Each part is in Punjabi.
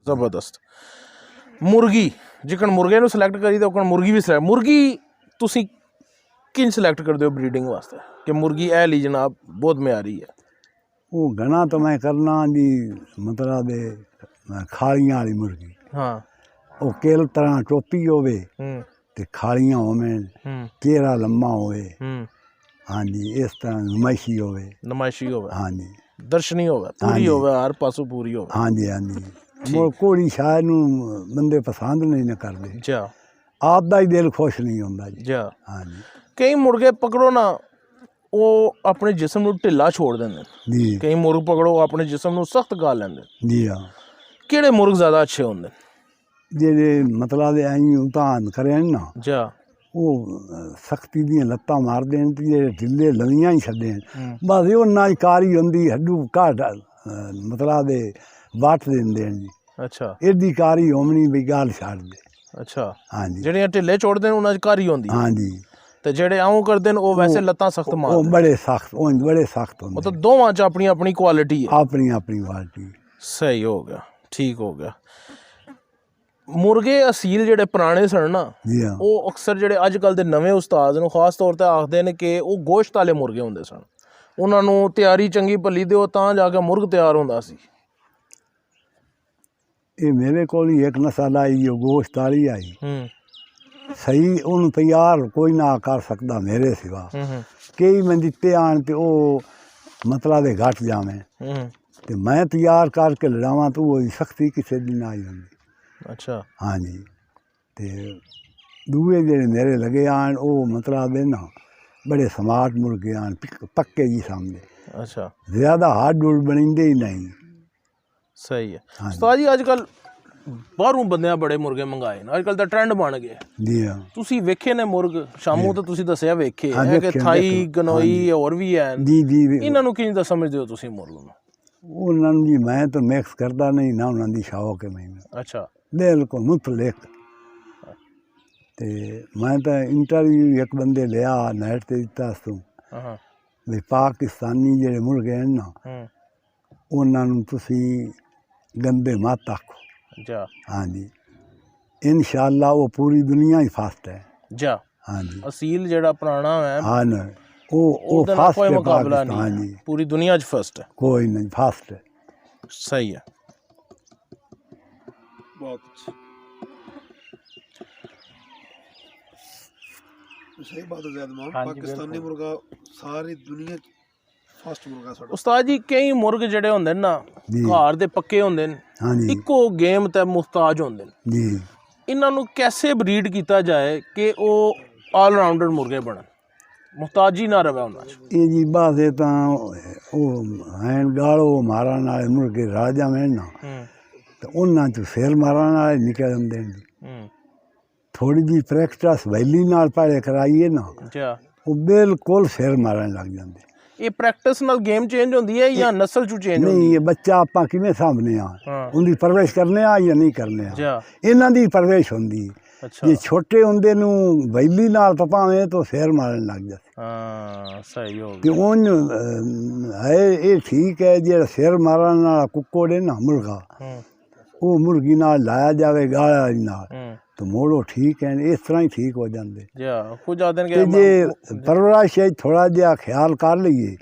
ਜ਼ਬਰਦਸਤ। ਮੁਰਗੀ ਜਿਕਣ ਮੁਰਗੇ ਨੂੰ ਸਿਲੈਕਟ ਕਰੀ ਤਾਂ ਉਕਣ ਮੁਰਗੀ ਵੀ ਸਿਲੈਕਟ, ਮੁਰਗੀ ਤੁਸੀਂ ਕਿੰਝ ਸਿਲੈਕਟ ਕਰਦੇ ਹੋ ਬਰੀਡਿੰਗ ਵਾਸਤੇ ਕਿ ਮੁਰਗੀ ਇਹ ਲਈ ਜਨਾਬ ਬਹੁਤ ਮਿਆਰੀ ਹੈ? ਉਹ ਗਣਾ ਤਾਂ ਮੈਂ ਕਰਨਾ ਜੀ ਮਤਲਬ ਦੇ ਖਾਲੀਆਂ ਵਾਲੀ ਮੁਰਗੀ। ਹਾਂ। ਉਹ ਕਿਲ ਤਰ੍ਹਾਂ ਟੋਪੀ ਹੋਵੇ ਤੇ ਖਾਲੀਆਂ ਹੋਵੇ, ਚਿਹਰਾ ਲੰਮਾ ਹੋਵੇ। ਹਾਂਜੀ, ਇਸ ਤਰ੍ਹਾਂ ਨੁਮਾਇਸ਼ੀ ਹੋਵੇ। ਨੁਮਾਇਸ਼ੀ ਹੋਵੇ, ਹਾਂਜੀ, ਦਰਸ਼ਨੀ ਹੋਵੇ, ਪੂਰੀ ਹੋਵੇ, ਹਰ ਪਾਸੋਂ ਪੂਰੀ ਹੋਵੇ। ਹਾਂਜੀ ਹਾਂਜੀ। ਕੋੜੀ ਸ਼ਾਇਦ ਨੂੰ ਬੰਦੇ ਪਸੰਦ ਨਹੀਂ ਕਰਦੇ। ਜਾ ਆਪ ਦਾ ਹੀ ਦਿਲ ਖੁਸ਼ ਨਹੀਂ ਹੁੰਦਾ ਜੀ। ਜਾ ਹਾਂਜੀ। ਕਈ ਮੁਰਗੇ ਪਕੜੋ ਨਾ ਉਹ ਆਪਣੇ ਜਿਸਮ ਨੂੰ ਢਿੱਲਾ ਛੋੜ ਦਿੰਦੇ ਜੀ ਕਈ ਮੁਰਗ ਪਕੜੋ ਆਪਣੇ ਜਿਸਮ ਨੂੰ ਸਖਤ ਕਰ ਲੈਂਦੇ। ਜੀ ਹਾਂ। ਕਿਹੜੇ ਮੁਰਗ ਜ਼ਿਆਦਾ ਅੱਛੇ ਹੁੰਦੇ? ਜਿਹੜੇ ਮਤਲਬ ਦੇ ਐਂ ਉਤਾਨ ਕਰੇ ਨਾ ਜਾ ਉਹ ਸਖਤੀ ਦੀਆਂ ਲੱਤਾਂ ਮਾਰਦੇ ਨੇ ਤੇ ਜਿਹੜੇ ਢਿੱਲੇ ਲਵੀਆਂ ਹੀ ਛੱਡੇ ਬਸ ਉਹਨਾਂ ਦੀ ਕਾਰੀ ਹੁੰਦੀ ਹੱਡੂ ਘਾਟ ਮਤਲਬ ਦੇ ਵੱਟ ਦਿੰਦੇ ਨੇ ਜੀ। ਅੱਛਾ, ਇਹਦੀ ਕਾਰੀ ਹੋਣੀ ਵੀ ਗੱਲ ਛੱਡ ਦੇ। ਅੱਛਾ। ਹਾਂਜੀ, ਜਿਹੜੀਆਂ ਢਿੱਲੇ ਛੋੜਦੇ ਨੇ ਉਹਨਾਂ ਦੀ ਕਾਰੀ ਹੁੰਦੀ। ਹਾਂਜੀ। ਤੇ ਜਿਹੜੇ ਆਉਂ ਕਰਦੇ ਨੇ ਉਹ ਵੈਸੇ ਲੱਤਾਂ ਸਖਤ ਉਹ ਮਾਰਦੇ। ਬੜੇ ਸਖਤ, ਉਹ ਬੜੇ ਸਖਤ ਹੁੰਦੇ। ਮਤਲਬ ਦੋਵਾਂ 'ਚ ਆਪਣੀ ਆਪਣੀ ਕੁਆਲਿਟੀ ਹੈ। ਆਪਣੀ ਆਪਣੀ ਕੁਆਲਿਟੀ। ਸਹੀ ਹੋ ਗਿਆ, ਠੀਕ ਹੋ ਗਿਆ। ਮੁਰਗੇ ਅਸੀਲ ਜਿਹੜੇ ਪੁਰਾਣੇ ਸਨ ਨਾ ਜੀ ਹਾਂ। ਉਹ ਅਕਸਰ ਜਿਹੜੇ ਅੱਜ ਕੱਲ੍ਹ ਦੇ ਨਵੇਂ ਉਸਤਾਦ ਨੂੰ ਖਾਸ ਤੌਰ 'ਤੇ ਆਖਦੇ ਨੇ ਕਿ ਉਹ ਗੋਸ਼ਤ ਵਾਲੇ ਮੁਰਗੇ ਹੁੰਦੇ ਸਨ। ਉਹਨਾਂ ਨੂੰ ਤਿਆਰੀ ਚੰਗੀ ਭਲੀ ਦਿਓ ਤਾਂ ਜਾ ਕੇ ਮੁਰਗ ਤਿਆਰ ਹੁੰਦਾ ਸੀ। ਇਹ ਮੇਰੇ ਕੋਲ ਹੀ ਇੱਕ ਨਸਲ ਆਈ ਉਹ ਗੋਸ਼ਤ ਵਾਲੀ ਆਈ। ਸਹੀ ਉਹਨੂੰ ਤਿਆਰ ਕੋਈ ਨਾ ਕਰ ਸਕਦਾ ਮੇਰੇ ਸਿਵਾ। ਕਈ ਮੈਂ ਦਿੱਤੇ ਆਣ ਤੇ ਉਹ ਮਤਲਬ ਦੇ ਘੱਟ ਜਾਵੇਂ ਤੇ ਮੈਂ ਤਿਆਰ ਕਰਕੇ ਲੜਾਵਾਂ ਤਾਂ ਉਹ ਸਖਤੀ ਕਿਸੇ ਦੀ ਨਾ ਆਈ ਹੁੰਦੀ। ਅੱਛਾ। ਹਾਂਜੀ। ਤੇ ਦੂਏ ਜਿਹੜੇ ਮੇਰੇ ਲੱਗੇ ਆਣ ਉਹ ਮਤਲਬ ਦੇ ਨਾ ਬੜੇ ਸਮਾਰਟ ਮੁਰਗੇ ਆਣ ਪੱਕੇ ਜੀ ਸਾਹਮਣੇ। ਅੱਛਾ। ਜ਼ਿਆਦਾ ਹਾਰਡ ਡੂਡ ਬਣਦੇ ਹੀ ਨਹੀਂ। ਸਹੀ ਹੈ ਉਸਤਾਦ ਜੀ। ਅੱਜ ਕੱਲ੍ਹ ਬਾਹਰੋਂ ਬੰਦਿਆਂ ਬੜੇ ਮੁਰਗੇ ਮੰਗਾਏ ਨੇ, ਅੱਜ ਕੱਲ੍ਹ ਦਾ ਟਰੈਂਡ ਬਣ ਗਿਆ। ਜੀ ਹਾਂ। ਤੁਸੀਂ ਵੇਖੇ ਨੇ ਮੁਰਗ ਸ਼ਾਮੂ ਤਾਂ ਤੁਸੀਂ ਦੱਸਿਆ ਵੇਖੇ ਹੈ ਕਿ ਥਾਈ ਗਨੋਈ ਹੋਰ ਵੀ ਹੈ। ਜੀ ਜੀ। ਇਹਨਾਂ ਨੂੰ ਕਿੰਝ ਦਾ ਸਮਝਦੇ ਹੋ ਤੁਸੀਂ ਮੁਰਗ ਨੂੰ? ਉਹਨਾਂ ਨੂੰ ਜੀ ਮੈਂ ਤਾਂ ਮਿਕਸ ਕਰਦਾ ਨਹੀਂ ਨਾ, ਉਹਨਾਂ ਦੀ ਸ਼ੌਕ ਹੈ ਮੈਨੂੰ। ਅੱਛਾ। ਬਿਲਕੁਲ ਮੁਤਲਕ। ਤੇ ਮੈਂ ਤਾਂ ਇੰਟਰਵਿਊ ਇੱਕ ਬੰਦੇ ਲਿਆ ਨੈਟ ਤੇ ਦਿੱਤਾ ਤੂੰ ਵੀ ਪਾਕਿਸਤਾਨੀ ਜਿਹੜੇ ਮੁਰਗੇ ਹਨ ਨਾ ਉਹਨਾਂ ਨੂੰ ਤੁਸੀਂ ਗੰਦੇ ਮਤ ਆਖੋ। ਜਾ। ਹਾਂਜੀ, ਇਨਸ਼ਾਅੱਲਾ ਉਹ ਪੂਰੀ ਦੁਨੀਆ ਹੀ ਫਸਟ ਹੈ। ਜਾ। ਹਾਂਜੀ। ਅਸੀਲ ਜਿਹੜਾ ਪੁਰਾਣਾ ਹੈ ਹਾਂ ਨਾ ਉਹ ਫਸਟ ਕੋਈ ਹੈ ਮੁਕਾਬਲਾ ਨਹੀਂ। ਹਾਂਜੀ, ਪੂਰੀ ਦੁਨੀਆ 'ਚ ਫਸਟ ਹੈ। ਕੋਈ ਨਹੀਂ, ਫਸਟ ਹੈ। ਸਹੀ ਹੈ। बहुत अच्छा, सही बात है ज़ैद इमाम। पाकिस्तानी मुर्गा सारी दुनिया फर्स्ट मुर्गा साडा। ਉਸਤਾਦ ਜੀ ਕਈ ਮੁਰਗ ਜਿਹੜੇ ਹੁੰਦੇ ਨੇ ਨਾ ਘਰ ਦੇ ਪੱਕੇ ਹੁੰਦੇ ਨੇ, ਹਾਂਜੀ ਇੱਕੋ ਗੇਮ ਤੇ ਮੁਹਤਾਜ ਹੁੰਦੇ ਨੇ। ਜੀ। ਇਹਨਾਂ ਨੂੰ ਕੈਸੇ ਬਰੀਡ ਕੀਤਾ ਜਾਏ ਕਿ ਉਹ ਆਲ ਰਾਊਂਡਰ ਮੁਰਗੇ ਬਣਨ, ਮੁਹਤਾਜੀ ਨਾ ਰਵੇ ਉਹਨਾਂ 'ਚ? ਇਹ ਜੀ ਬਾਸੇ ਤਾਂ ਉਹ ਐਨ ਗਾਲੋ ਮਾਰਨ ਵਾਲੇ ਮੁਰਗੇ ਰਲ ਜਾਵੇਂ ਨਾ ਤੇ ਉਹਨਾਂ 'ਚ ਸਿਰ ਮਾਰਨ ਵਾਲੇ ਨਿਕਲ ਜਾਂਦੇ ਨੇ। ਥੋੜੀ ਜਿਹੀ ਪ੍ਰੈਕਟਿਸ ਵੈਲੀ ਨਾਲ ਪਹਿਲੇ ਕਰਾਈਏ ਨਾ ਉਹ ਬਿਲਕੁਲ ਸਿਰ ਮਾਰਨ ਲੱਗ ਜਾਂਦੇ। ਇਹ ਪ੍ਰੈਕਟਿਸ ਨਾਲ ਗੇਮ ਚੇਂਜ ਹੁੰਦੀ ਹੈ ਜਾਂ ਨਸਲ 'ਚ ਚੇਂਜ ਹੁੰਦੀ? ਨਹੀਂ, ਇਹ ਬੱਚਾ ਆਪਾਂ ਕਿਵੇਂ ਸਾਂਭਨੇ ਆ, ਉਹਦੀ ਪਰਵਰਿਸ਼ ਕਰਨੇ ਆ ਜਾਂ ਨਹੀਂ ਕਰਨੇ ਆ, ਹੈ? ਇਹਨਾਂ ਦੀ ਪਰਵਰਿਸ਼ ਹੁੰਦੀ। ਜੇ ਛੋਟੇ ਹੁੰਦੇ ਨੂੰ ਵੈਲੀ ਨਾਲ ਤਪਾਵੇਂ ਤਾਂ ਸਿਰ ਮਾਰਨ ਲੱਗ ਜਾਂਦੇ। ਹਾਂ, ਸਹੀ ਹੋ ਤੇ ਗਿਆ। ਉਹ ਹੈ ਇਹ ਠੀਕ ਹੈ ਜਿਹੜਾ ਸਿਰ ਮਾਰਨ ਵਾਲਾ ਕੁੱਕੜ ਹੈ ਨਾ ਮੁਰਗਾ, ਉਹ ਮੁਰਗੀ ਨਾਲ ਲਾਇਆ ਜਾਵੇ ਗਾਲਾ ਨਾਲ ਤਾਂ ਮੋੜੋ ਠੀਕ ਹੈ, ਇਸ ਤਰ੍ਹਾਂ ਹੀ ਠੀਕ ਹੋ ਜਾਂਦੇ। ਕੁਝ ਆਦਨ ਤੇ ਜੇ ਪਰਵਰਿਸ਼ ਥੋੜਾ ਜਿਹਾ ਖਿਆਲ ਕਰ ਲਈਏ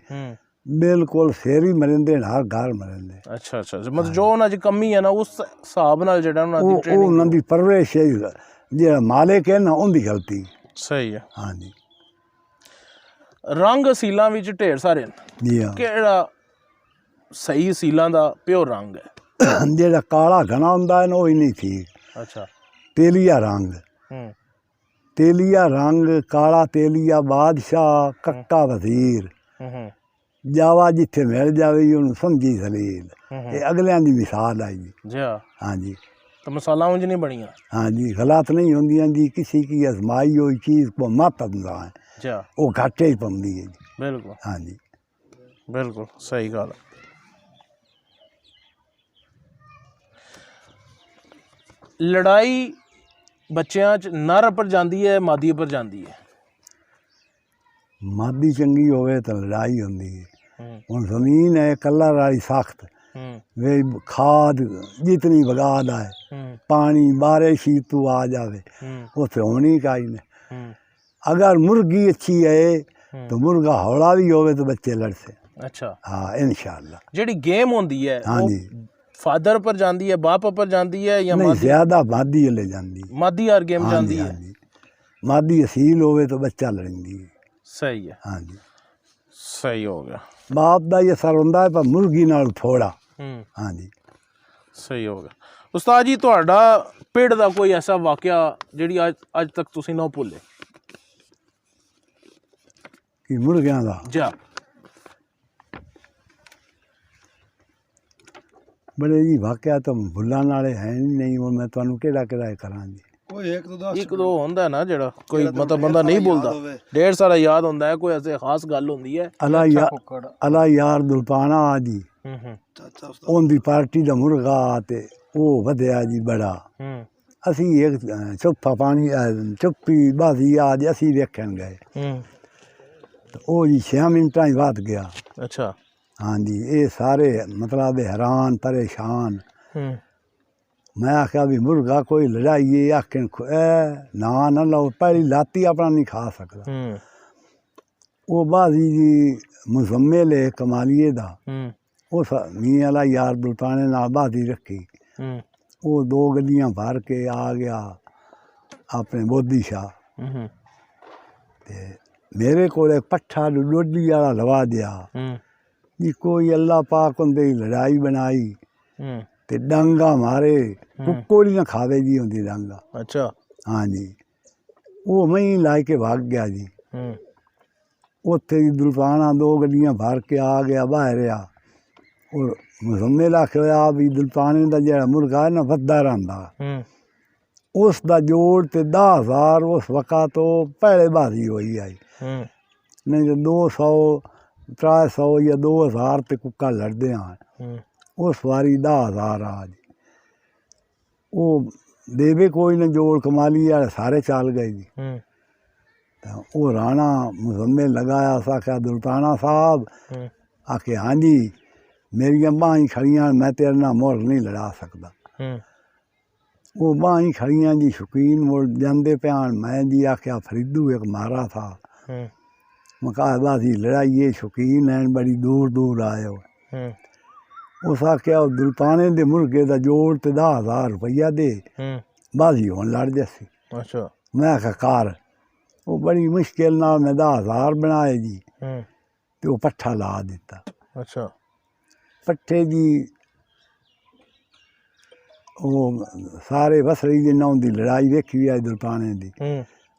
ਬਿਲਕੁਲ ਸਿਰ ਹੀ ਮਰਿੰਦੇ ਹਰ ਘਰ ਮਰਿੰਦੇ। ਅੱਛਾ ਅੱਛਾ। ਮਤਲਬ ਜੋ ਉਹਨਾਂ 'ਚ ਕਮੀ ਹੈ ਨਾ ਉਸ ਹਿਸਾਬ ਨਾਲ ਜਿਹੜਾ ਉਹਨਾਂ ਦੀ ਉਹ ਉਹਨਾਂ ਦੀ ਪਰਵਰਿਸ਼ ਜਿਹੜਾ ਮਾਲਿਕ ਹੈ ਨਾ ਉਹਦੀ ਗਲਤੀ। ਸਹੀ ਹੈ। ਹਾਂਜੀ। ਰੰਗ ਅਸੀਲਾਂ ਵਿੱਚ ਢੇਰ ਸਾਰੇ ਨੇ। ਜੀ ਹਾਂ। ਕਿਹੜਾ ਸਹੀ ਅਸੀਲਾਂ ਦਾ ਪਿਓਰ ਰੰਗ ਹੈ? ਜਿਹੜਾ ਕਾਲਾ ਘਣਾ ਹੁੰਦਾ ਹੈ ਨਾ ਉਹ ਹੀ ਨਹੀਂ ਠੀਕ। ਅੱਛਾ। ਤੇਲੀਆ ਰੰਗ, ਤੇਲੀਆ ਰੰਗ, ਕਾਲਾ ਤੇਲੀਆ ਬਾਦਸ਼ਾਹ, ਕੱਕਾ ਵਜ਼ੀਰ, ਜਾਵਾ ਜਿੱਥੇ ਮਿਲ ਜਾਵੇ ਉਹਨੂੰ ਸਮਝੀ ਸਲੀਲ। ਇਹ ਅਗਲਿਆਂ ਦੀ ਮਿਸਾਲ ਹੈ ਜੀ। ਹਾਂਜੀ। तो मसाला ऊंज नहीं बढ़िया। हाँ जी, गलत नहीं होंदियां जी, किसी की आजमाई हुई चीज़ को मत अपना है वो घाटे ही पाँदी है जी। बिल्कुल। हाँ जी बिल्कुल सही गल। लड़ाई बच्चों च नर पर जाती है मादी पर जाती है? मादी चंगी होवे तो लड़ाई होंदी है। हुण ज़मीन है कलर वाली सख्त वे खाद जितनी बगाद आए पानी बारिश ही तू आ जावे उसे होनी का ही नहीं। अगर मुर्गी अच्छी है तो मुर्गा हौला भी होवे तो बच्चे लड़ से। अच्छा हाँ इंशाल्लाह। ਜਿਹੜੀ ਗੇਮ ਹੁੰਦੀ ਹੈ हाँ ਉਹ जी ਫਾਦਰ ਪਰ ਜਾਂਦੀ ਹੈ ਬਾਪ ਪਰ ਜਾਂਦੀ ਹੈ ਜਾਂ नहीं ज्यादा मादी ले जाती। ਮਾਦੀ ਯਾਰ ਗੇਮ हाँ ਜਾਂਦੀ जी ਹੈ। हाँ जी मादी असील होवे तो बच्चा लड़ेंदी। ਸਹੀ ਹੈ हाँ जी ਸਹੀ ਹੋ ਗਿਆ। बाप का ये सर होंदा है पर मुर्गी नाल थोड़ा। हाँ जी ਸਹੀ ਹੋ ਗਿਆ। ਉਸਤਾਦ ਜੀ ਤੁਹਾਡਾ ਪਿੰਡ ਦਾ ਕੋਈ ਐਸਾ ਵਾਕਿਆ ਜਿਹੜੀ ਅੱਜ ਤੱਕ ਤੁਸੀਂ ਨਾ ਭੁੱਲੇ? कि मुर्गियां दा ਜਾ बड़े जी वाकया तो भुलाने वाले है नहीं। वो मैं तुहानू केड़ा केड़ा करा जी। ਕੋਈ ਇੱਕ ਤੋਂ 10 ਇੱਕ ਦੋ ਹੁੰਦਾ ਨਾ ਜਿਹੜਾ ਕੋਈ ਮਤਲਬ ਬੰਦਾ ਨਹੀਂ ਭੁੱਲਦਾ, ਢੇਰ ਸਾਰਾ ਯਾਦ ਹੁੰਦਾ ਹੈ, ਕੋਈ ਐਸੇ ਖਾਸ ਗੱਲ ਹੁੰਦੀ ਹੈ। अला यार दुलपाना जी ਚਾਚਾ ਉਸਤਾਦ उनकी पार्टी दा मुर्गा ते वो वधिया जी बड़ा। असी एक चुप्पा पानी चुप्पी बाजी आज असी देखन गए तो वो जी 6 मिनटां ही वध गया। अच्छा हाँ जी ये सारे मतलब हैरान परेशान। मैं आख्या भी मुर्गा कोई लड़ाइए आखन ना ना लो पहली लाती अपना नहीं खा सकता। वो बाजी जी मुजम्मिल है कमालिए दा उस मियाँ वाला यार दुलपाने नाल बाजी रखी। वो 2 गड्डियां भर के आ गया अपने मोदी शाह ते मेरे को पट्ठा डोडी वाला लवा दिया जी। कोई अल्लाह पाक होंदे लड़ाई बनाई ते डांगा मारे कुक्कोड़ी ना खावे जी होंदी डांगा। अच्छा हाँ जी वो मैं ही ला के भाग गया जी। उत्थे जी दुलपाना 2 गड्डियां भर के आ गया बाहर आ और मुजम्मिल आखिया भी दुलपाने का जो मुर्गा है ना वधा रहा उस दा जोड़ ते 10,000 उस वक़्त तो पहले बाजी हुई आई। नहीं तो 200 300 या 2,000 ते कुक्का लड़ते हैं। उस वारी 10,000 आज वो देवे कोई ना जोड़ कमाली वाले सारे चाल गए जी। तो वो राणा मुजम्मिल लगाया आख्या दुलपाना साहब आखे हाँ जी मेरिया बाहीं खड़ियां मैं तेरे ना मुर नहीं लड़ा सकता। वो बाहीं खड़ियां जी शौकीन मुड़ जाते प्यान। मैं जी आख्या फरीदू एक मारा था मकाबाजी लड़ाइए शौकीन हैं बड़ी दूर दूर आए हो। उस आख्या दुलपाने दे मुर्गे का जोड़ ते 10,000 रुपया दे बाजी होन लड़ जैसी। अच्छा मैं आख्या कार वो बड़ी मुश्किल नाल मैं 10,000 बनाए जी ते वो पट्ठा ला दिता। अच्छा पट्ठे जी वो सारे वसरी जी नां दी लड़ाई वेखी भी आई दुलपाने दी।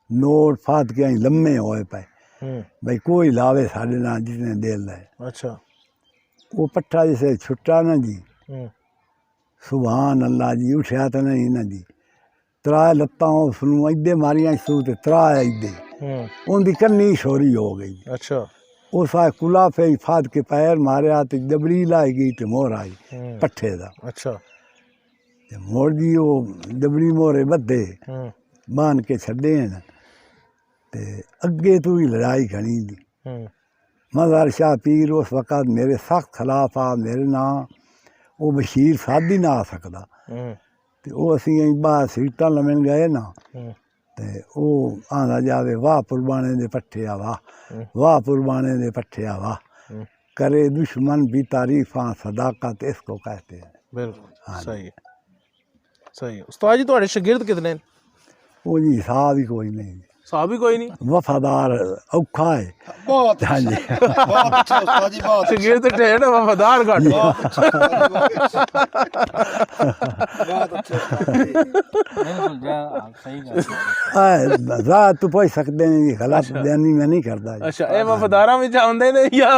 नोट फाद के अं लम्मे होए पे भाई कोई लावे साढ़े ना जितने दिल है। अच्छा वो पट्ठा जैसे छुट्टा ना जी सुभान अल्लाह जी उठा तो नहीं ना जी। 3 लत्तां उसनू इदे मारियां सू ते 3 इदे उनकी कन्नी छोरी हो गई। अच्छा उस आ कुला पे फाद के पैर मारिया तो दबड़ी लाई गई तो मोर आई पट्ठे दा। अच्छा मोर जी वो दबड़ी मोरे बद्धे बांध के छड़े न ते अगे तो ही लड़ाई खड़ी दी। मज़हर शाह पीर उस वक़्त मेरे सख्त खिलाफ आ मेरे ना वो बशीर साधी ना आ सकता। तो वो असी बाहर सीटां लमन गए ना ते वो आंदा जावे वाह पुरबाने दे पट्ठे आ वाह पुरबाने दे पट्ठे आ वाह करे दुश्मन भी तारीफां सदाकत इसको कहते हैं। बिल्कुल सही है सही है। उस्ताद जी तुम्हारे शागिर्द कितने हैं? वो जी हिसाब ही कोई नहीं। साहब ही कोई नहीं वफादार औखा है बहुत हाँ जी बहुत अच्छा उस्ताद जी बहुत शागिर्द ढेर है वफादार घट। बहुत अच्छा उस्ताद जी। रात तो पूछ सकते हैं जी गलत बयानी मैं नहीं करता जी। अच्छा ये वफादारा में आउंदे ने या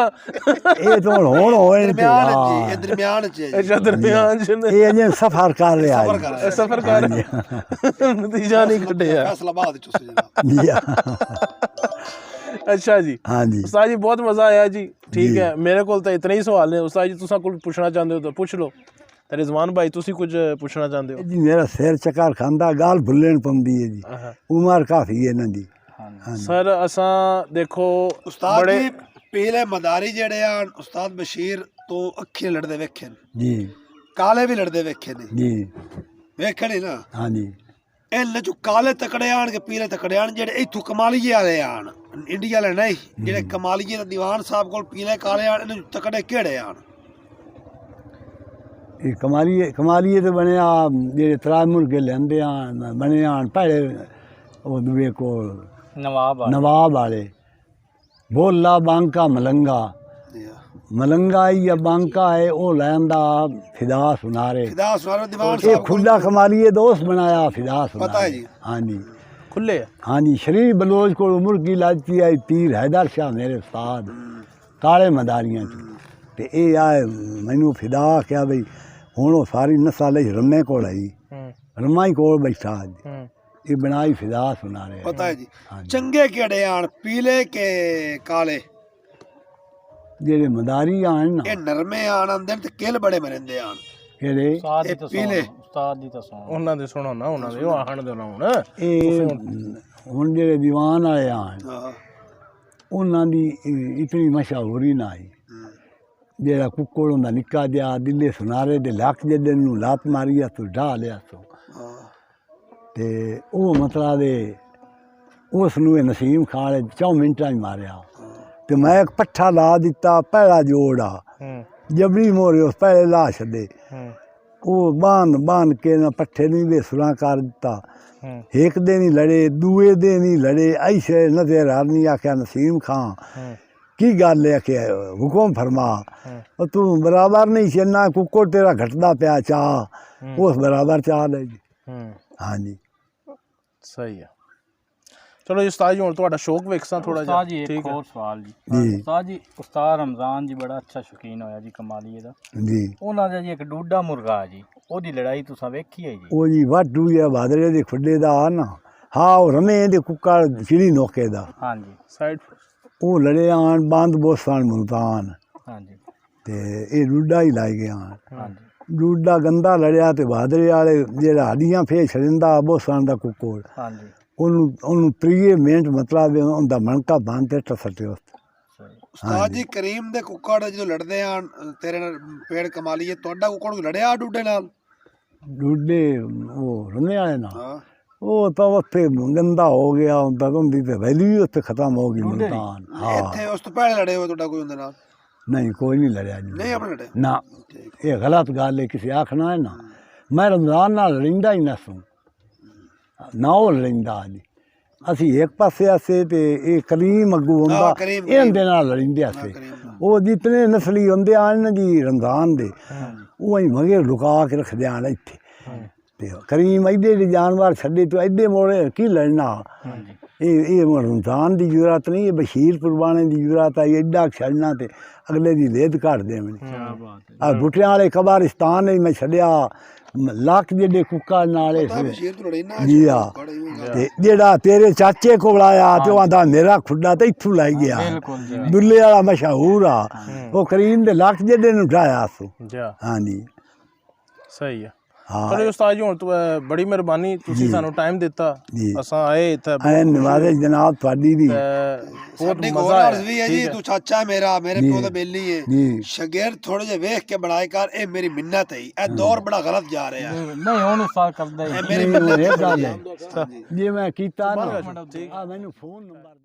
ये तो हुण होए ने दरमियान जी ये दरमियान च है जी। अच्छा दरमियान च ने ये अजे सफर कर रहा सफर है कर रहे हैं। सफर कर नतीजा नहीं कटिया। फैसला बाद च उस जनाब जी अच्छा जी हाँ जी उस्ताद जी बहुत मज़ा आया जी। ठीक है मेरे को तो इतने ही सवाल ने। उस्ताद जी तुसा कुछ पूछना चाहते हो तो पूछ लो। ते रिजवान भाई तुसी कुछ पूछना चाहते हो? जी मेरा सिर चक्कर खांदा गाल भुल्लण पौंदी है जी उम्र काफ़ी है ना जी। सर असा देखो उस्ताद बड़े जी पीले मदारी जेड़े आन उस्ताद बशीर तो अखी लड़दे वेखे ने जी काले भी लड़दे वेखे ने जी वेखे ने ना हाँ जी इन्हें जो काले तकड़े आन के पीले तकड़े आन जेड़े इथू कमालिये वाले आन इंडिया वाले नहीं जेड़े कमालिये दा दीवान साहब कोल पीले काले आन इन्हें तकड़े केड़े आन ये कमालिए तो बने जेह्ड़े त्रै मुर्गे लेंदे बने पैड़े ओह् दुए कोल नवाब वाले बोला बांका मलंगा मलंगा या बांका है वो लैंदा फिदा सुनारे फिदा सुनारे दीवान ये साहब खुला कमालिए दोस्त बनाया फिदा सुनारे पता है जी हाँ जी खुले हाँ जी शरीफ बलोच को मुर्गी लाती आई पीर हैदर शाह मेरे उस्ताद काले मदारियां ते ये आए मैनू फिदा क्या बई हुण वो सारी नस्ल रमे कोल आई रमा ही कोल बैठा ये बनाई फिदा सुनारे पता है जी चंगे केड़े आन पीले के काले जेड़े मदारी आन ना ये नरमे आन अंदर ते किल बड़े मरिंदे आन केड़े ये पीले ਉਹਨਾਂ ਦੇ ਸੁਣੋ ਨਾ ਉਹਨਾਂ ਦੇ ਉਹ ਆਹਣ ਦੇ ਨਾ ਹੁਣ ये हुण जेड़े दीवान वाले आन हाँ उन्हां दी इतनी मशहूरी ना आई जेड़ा कुक्कड़ होंदा निक्का जिहा दिल्ले सुनारे दे लक्क जेडे नूं लात मारी तू ढा लिया तू हाँ ते ओह मतलब दे उस नूं नसीम खान ने 4 मिंटां च मारिया ते मैं एक पट्ठा ला दिता पहला जोड़ा जबड़ी मोरे उस पहले ला छदे वो बांध के ना पट्ठे नहीं बेसुरा कर दिता एक दे नहीं लड़े दूए दे नहीं लड़े ऐसे नजर नहीं आख्या नसीम खान की गल है कि हुक्म फरमा और तू बराबर नहीं चलना कुक्कड़ तेरा घटदा पिया चाह उस बराबर चाह ले जी हाँ जी ਸਹੀ ਆ ਚਲੋ ਜੀ ਉਸਤਾਦ ਜੀ ਹੁਣ ਤੁਹਾਡਾ ਸ਼ੌਕ ਵੇਖਸਾਂ ਥੋੜਾ ਜਿਹਾ ਉਸਤਾਦ ਜੀ ਇੱਕ ਹੋਰ ਸਵਾਲ ਜੀ जी ਉਸਤਾਦ ਜੀ ਉਸਤਾਦ ਰਮਜ਼ਾਨ ਜੀ ਬੜਾ ਅੱਛਾ ਸ਼ੌਕੀਨ ਹੋਇਆ ਜੀ ਕਮਾਲੀਏ ਦਾ जी ਉਹਨਾਂ ਦਾ ਜੀ ਇੱਕ ਡੂਡਾ ਮੁਰਗਾ ਜੀ ਉਹਦੀ ਲੜਾਈ ਤੁਸੀਂ ਵੇਖੀ ਹੈ ਜੀ वो जी वाटू या बादरे दे खुडे दा ना हाँ वो रमे दे कुक्कड़ चिड़ी नोके दा ਹਾਂਜੀ ਸਾਈਡ वो लड़े आन बांध बोसान मुल्तान ਹਾਂਜੀ ते ये डूडा ही लाई गए आन ਹਾਂਜੀ डूडा गंदा लड़िया ते बहादरे वाले जेड़ा हड्डियां फे छड़िंदा बोसान दा कुक्कड़ ਹਾਂਜੀ ਉਹਨੂੰ 3 ਮਿੰਟ ਮਤਲਬ ਉਹਦਾ ਮਣਕਾ ਬੰਨ ਤੇ ਟਸਟੇ ਉਸ ਉਸਤਾਦ ਜੀ ਕਰੀਮ ਦੇ ਕੁੱਕੜ ਜਦੋਂ ਲੜਦੇ ਆਨ ਤੇਰੇ ਨਾਲ ਪੇੜ ਕਮਾਲੀਏ ਤੁਹਾਡਾ ਕੁੱਕੜ ਨੂੰ ਲੜਿਆ ਡੂਡੇ ਨਾਲ ਡੂਡੇ ਉਹ ਰਮੇ ਵਾਲੇ ਨਾਲ ਹਾਂ ਉਹ ਤਾਂ ਉੱਥੇ ਗੰਦਾ ਹੋ ਗਿਆ ਹੁੰਦਾ ਹੁੰਦੀ ਤੇ ਵੈਲਿਊ ਉੱਥੇ ਖਤਮ ਹੋ ਗਈ ਮੁਲਤਾਨ ਹਾਂ ਇੱਥੇ ਉਸ ਤੋਂ ਪਹਿਲੇ ਲੜੇ ਹੋ ਤੁਹਾਡਾ ਕੋਈ ਉਹਦੇ ਨਾਲ ਨਹੀਂ ਕੋਈ ਨਹੀਂ ਲੜਿਆ ਜੀ ਨਹੀਂ ਆਪਣੇ ਲੜੇ ਨਾ ਇਹ ਗਲਤ ਗੱਲ ਹੈ ਕਿਸੇ ਆਖਣਾ ਹੈ ਨਾ ਮੈਂ ਰਮਜ਼ਾਨ ਨਾਲ ਲੜਿੰਦਾ ਹੀ ਨਾ ਸੂ ਨਾ ਉਹ ਲੜਿੰਦਾ ਜੀ ਅਸੀਂ ਇੱਕ ਪਾਸੇ ਆਸੇ ਤੇ ਇਹ ਕਰੀਮ ਅੱਗੂ ਹੁੰਦਾ ਇਹਦੇ ਨਾਲ ਲੜਿੰਦੇ ਆਸੇ ਉਹ ਜਿਤਨੇ ਨਸਲੀ ਹੁੰਦੇ ਆਣ ਜੀ ਰਮਜ਼ਾਨ ਦੇ ਉਹ ਹੀ ਮਗੇ ਲੁਕਾ ਕੇ ਰੱਖਦੇ ਆਣ ਇੱਥੇ ਤੇ ਕਰੀਮ ਐਡੇ ਦੇ ਜਾਨਵਰ ਛੱਡੇ ਤੋਂ ਐਡੇ ਮੋੜੇ ਕੀ ਲੜਨਾ ਇਹ ਰਮਜ਼ਾਨ ਦੀ ਜ਼ਰੂਰਤ ਨਹੀਂ ਇਹ ਬਸ਼ੀਰ ਕੁਰਬਾਨੇ ਦੀ ਜ਼ਰੂਰਤ ਆਈ ਐਡਾ ਛੱਡਣਾ ਤੇ ਅਗਲੇ ਦੀ ਲੇਦ ਘੱਟ ਦੇਵਣੀ ਆ ਬੁੱਟਿਆਂ ਵਾਲੇ ਕਬਰਿਸਤਾਨ ਨੇ ਮੈਂ ਛੱਡਿਆ ਲੱਖ ਜਿਹੜੇ ਕੁੱਕਾ ਨਾਲੇ ਬਸ਼ੀਰ ਤੋਂ ਲੜੇ ਨਾ ਜੀ ਆ ਤੇ ਜਿਹੜਾ ਤੇਰੇ ਚਾਚੇ ਕੋਲ ਆਇਆ ਤੇ ਉਹ ਆਂਦਾ ਮੇਰਾ ਖੁੱਡਾ ਤੇ ਇੱਥੋਂ ਲੈ ਗਿਆ ਦੁੱਲੇ ਵਾਲਾ ਮਸ਼ਹੂਰ ਆ ਉਹ ਕਰੀਮ ਦੇ ਲੱਖ ਜਿਹੜੇ ਨੂੰ ਉਠਾਇਆ ਸੋ ਹਾਂਜੀ ਸਹੀ ਆ ਹਾਂ ਚਲੋ ਉਸਤਾਦ ਜੀ ਹੁਣ ਬੜੀ ਮਿਹਰਬਾਨੀ ਤੁਸੀਂ ਸਾਨੂੰ ਟਾਈਮ ਦਿੱਤਾ ਅਸਾਂ ਆਏ ਇੱਥੇ ਐ ਨਵਾਜ਼ੇ ਜਨਾਬ ਤੁਹਾਡੀ ਵੀ ਬਹੁਤ ਸਾਡੇ ਮਜ਼ਾ ਕੋਲ ਆਇਆ ਅਰਜ਼ ਵੀ ਹੈ ਜੀ ਤੂੰ ਚਾਚਾ ਮੇਰਾ ਮੇਰੇ ਪਿਓ ਦਾ ਬੇਲੀ ਹੈ ਜੀ ਸ਼ਗਿਰਦ ਥੋੜੇ ਜਿਹਾ ਵੇਖ ਕੇ ਬਣਾਏ ਕਰ ਇਹ ਮੇਰੀ ਮਿੰਨਤ ਹੈ ਇਹ ਦੌਰ ਬੜਾ ਗਲਤ ਜਾ ਰਿਹਾ ਹੈ ਨਹੀਂ ਹੁਣ ਉਸਤਾਦ ਕਰਦਾ ਹੀ ਇਹ ਮੇਰੀ ਮਿੰਨਤ ਇਹ ਗੱਲ ਹੈ ਜੇ ਮੈਂ ਕੀਤਾ ਨਾ ਠੀਕ ਆ ਮੈਨੂੰ ਫੋਨ ਨੰਬਰ